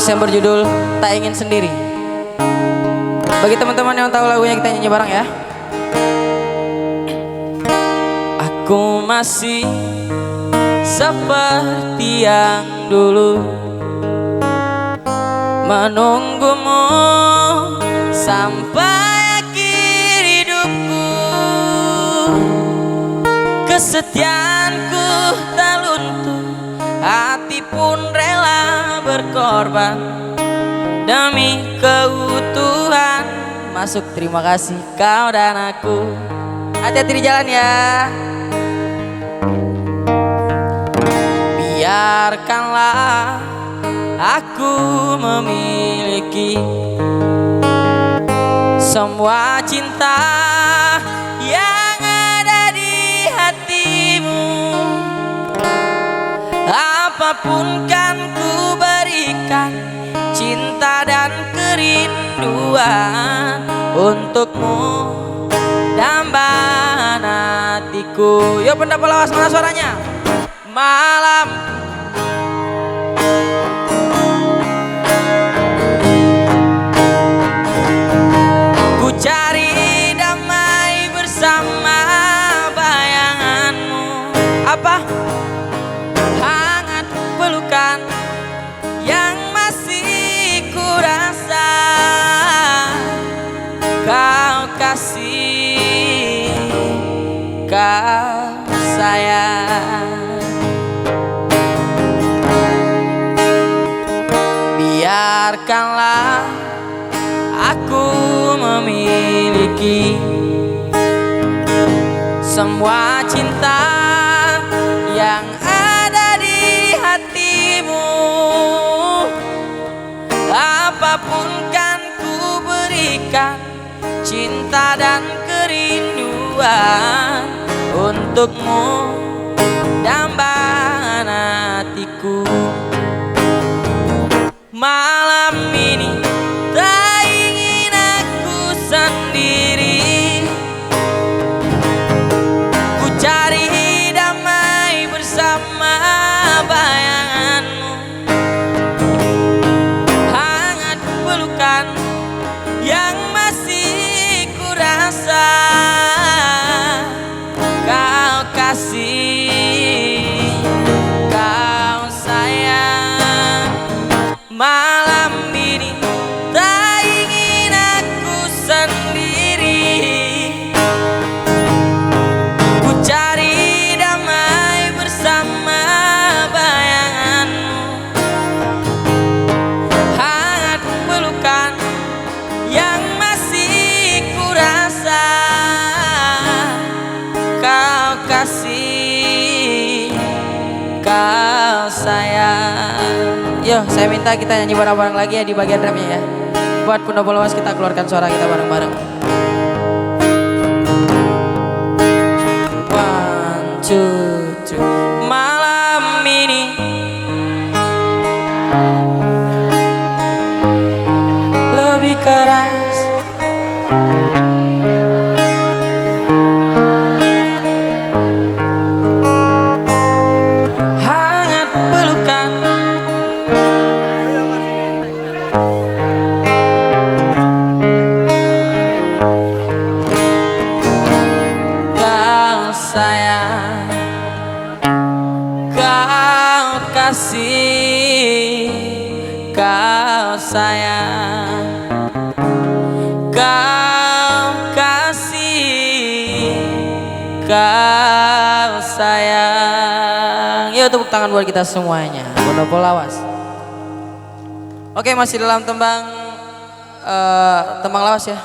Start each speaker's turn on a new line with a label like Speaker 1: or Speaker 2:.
Speaker 1: lawas yang berjudul Tak Ingin Sendiri. Bagi teman-teman yang tahu lagunya, kita nyanyi bareng ya. Aku masih seperti yang dulu, menunggumu sampai akhir hidupku. Kesetiaanku tak luntur, hati pun rela berkorban demi keutuhan. Masuk, terima kasih kau dan aku. Hati-hati di jalan ya. Biarkanlah aku memiliki semua cinta yang ada di hatimu. Apapun kan ku berikan, cinta dan kerinduan untukmu, dambaan hatiku. Yuk pendapat lawas, mana suaranya? Malam ku cari damai bersama bayanganmu. Apa? Hangat pelukan yang masih ku rasa kau kasih, kau sayang. Biarkanlah aku memiliki semua cinta yang ada di hatimu. Apapun kan ku berikan, cinta dan kerinduan untukmu, dambaan hatiku. Malam ini tak ingin aku sendiri, ku cari damai bersama bayanganmu. Hangat pelukan yang masih ku rasa kau kasih, kau sayang. Malam ini tak ingin aku sendiri, ku cari damai bersama bayanganmu. Hangat pelukan yang masih ku rasa kau kasih, kau sayang. Yo, saya minta kita nyanyi bareng-bareng lagi ya di bagian rapnya ya. Buat pendopo lawas, kita keluarkan suara kita bareng-bareng. 1, 2, 3. Malam ini lebih keras, hangat pelukan kau sayang, kau kasih, kau sayang, kau kasih, kau sayang. Yuk tepuk tangan buat kita semuanya. Pendopo lawas. Oke, masih dalam tembang lawas ya.